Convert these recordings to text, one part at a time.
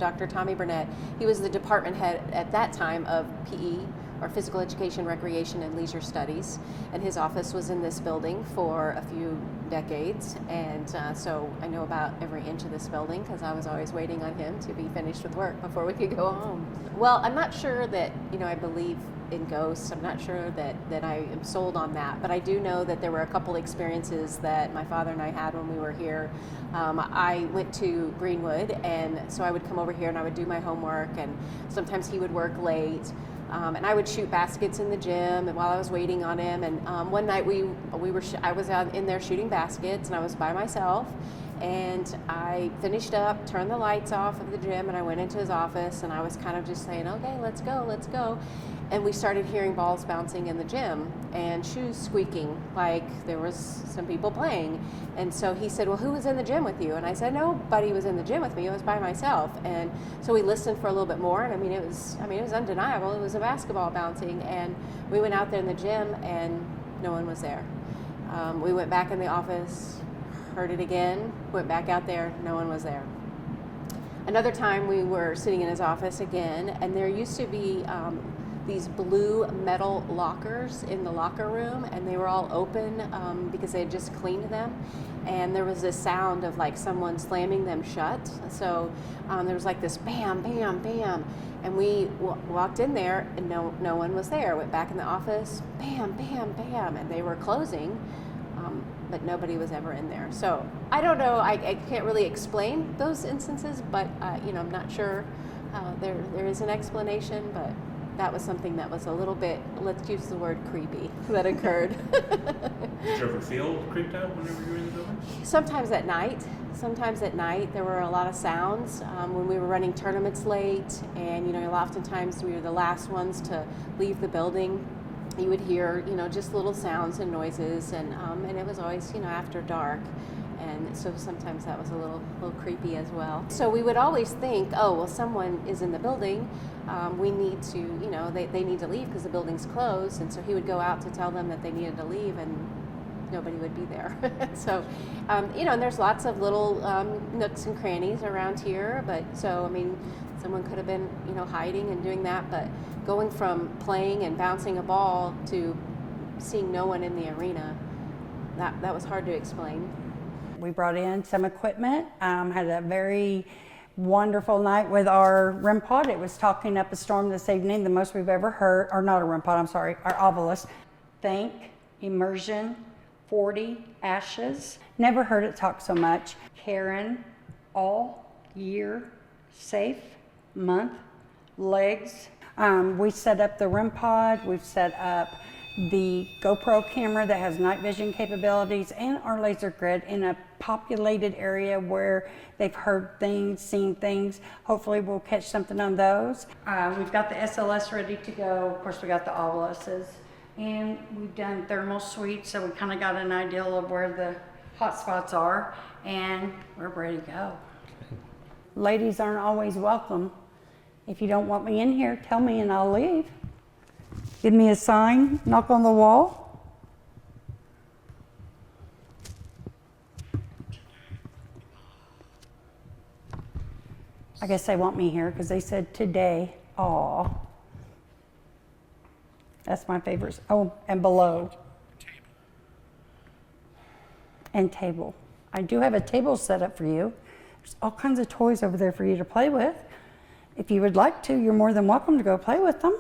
Dr. Tommy Burnett. He was the department head at that time of PE, or Physical Education, Recreation, and Leisure Studies, and his office was in this building for a few decades, and so I know about every inch of this building because I was always waiting on him to be finished with work before we could go home. Well, I'm not sure that, I believe in ghosts. I'm not sure that I am sold on that, but I do know that there were a couple experiences that my father and I had when we were here. I went to Greenwood, and so I would come over here and I would do my homework, and sometimes he would work late. And I would shoot baskets in the gym, and while I was waiting on him. And one night I was out in there shooting baskets, and I was by myself. And I finished up, turned the lights off of the gym, and I went into his office, and I was kind of just saying, "Okay, let's go, let's go." And we started hearing balls bouncing in the gym and shoes squeaking, like there was some people playing. And so he said, "Well, who was in the gym with you?" And I said, "Nobody was in the gym with me. I was by myself." And so we listened for a little bit more, and it was undeniable. It was a basketball bouncing, and we went out there in the gym, and no one was there. We went back in the office, heard it again, went back out there, no one was there. Another time we were sitting in his office again, and there used to be these blue metal lockers in the locker room, and they were all open because they had just cleaned them, and there was this sound of like someone slamming them shut. So there was like this bam, bam, bam, and we walked in there, and no one was there. Went back in the office, bam, bam, bam, and they were closing, but nobody was ever in there. So I don't know, I can't really explain those instances, but I'm not sure there is an explanation, but that was something that was a little bit, let's use the word creepy, that occurred. Did you ever feel creeped out whenever you were in the building? Sometimes at night there were a lot of sounds when we were running tournaments late, and oftentimes we were the last ones to leave the building. You would hear just little sounds and noises, and it was always after dark. And so sometimes that was a little creepy as well. So we would always think, oh, well, someone is in the building. We need to, they need to leave because the building's closed. And so he would go out to tell them that they needed to leave, and nobody would be there. So, and there's lots of little nooks and crannies around here. But so, someone could have been, hiding and doing that. But going from playing and bouncing a ball to seeing no one in the arena, that was hard to explain. We brought in some equipment, had a very wonderful night with our REM pod. It was talking up a storm this evening, the most we've ever heard, or not a REM pod, I'm sorry, our Ovilus. Think, immersion, 40, ashes. Never heard it talk so much. Karen, all year, safe, month, legs. We set up the REM pod, we've set up the GoPro camera that has night vision capabilities, and our laser grid in a populated area where they've heard things, seen things. Hopefully we'll catch something on those. We've got the SLS ready to go. Of course, we got the Oviluses, and we've done thermal suites, so we kind of got an idea of where the hot spots are, and we're ready to go. Ladies aren't always welcome. If you don't want me in here, tell me and I'll leave. Give me a sign, knock on the wall. I guess they want me here because they said today. Aw. That's my favorite. Oh, and below. And table. I do have a table set up for you. There's all kinds of toys over there for you to play with. If you would like to, you're more than welcome to go play with them.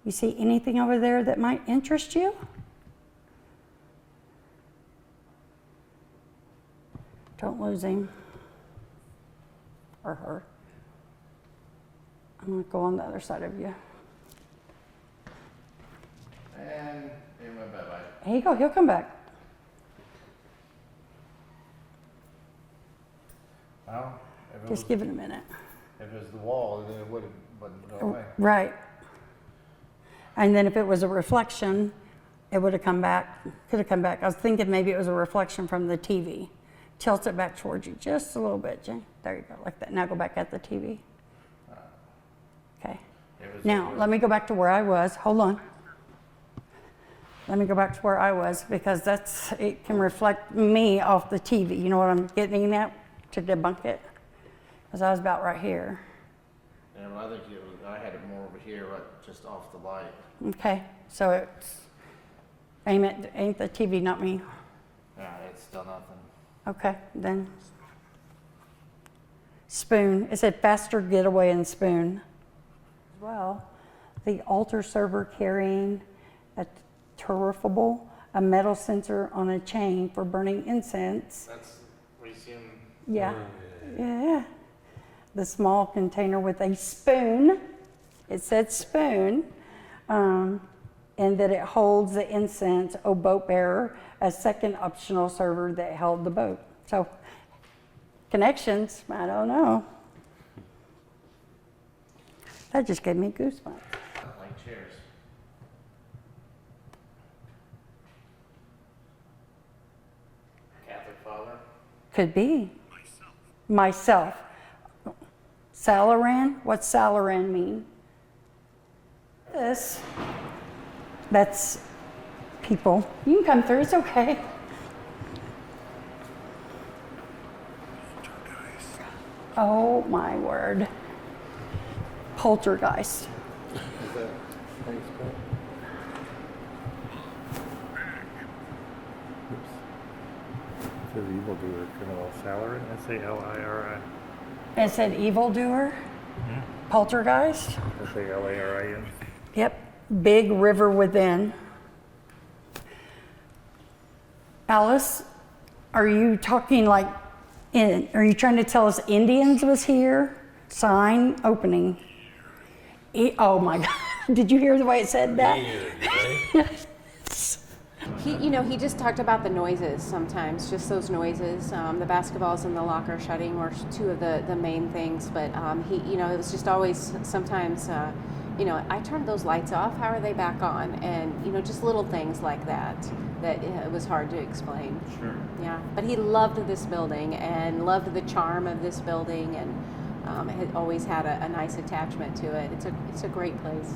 You see anything over there that might interest you? Don't lose him or her. I'm going to go on the other side of you. And he went bye-bye. Here you go, he'll come back. Well, if it Just was, give it a minute. if it was the wall, then it wouldn't go away. Right. And then if it was a reflection, it would have come back, could have come back. I was thinking maybe it was a reflection from the TV tilt it back towards you just a little bit, Jane. There you go, like that. Now go back at the TV. Okay. Now, let me go back to where I was. Hold on. Let me go back to where I was because it can reflect me off the TV. You know what I'm getting at to debunk it? Because I was about right here. Yeah, well, I think I had it more over here, right, just off the light. Okay, so it's ain't the TV, not me. Yeah, it's still nothing. Okay, then spoon. It said faster getaway and spoon. Well, the altar server carrying a terrifiable, a metal sensor on a chain for burning incense. That's, we assume. Yeah, yeah. The small container with a spoon. It said spoon. And that it holds the incense, O boat bearer, a second optional server that held the boat. So, connections, I don't know. That just gave me goosebumps. Like chairs. Catholic father. Could be. Myself. Salaran? What's Salaran mean? That's people. You can come through, it's okay. Oh my word. Poltergeist. Is that Facebook? Says evildoer, criminal salary, S-A-L-I-R-I. It said evildoer, poltergeist. S-A-L-A-R-I-N. Yep, big river within. Alice, are you talking like, are you trying to tell us Indians was here? Sign opening. Oh my God, did you hear the way it said that? He just talked about the noises sometimes, just those noises. The basketballs in the locker shutting were two of the main things, but it was just always sometimes, I turned those lights off, how are they back on? And, just little things like that it was hard to explain. Sure. Yeah, but he loved this building and loved the charm of this building and had always had a nice attachment to it. It's a great place.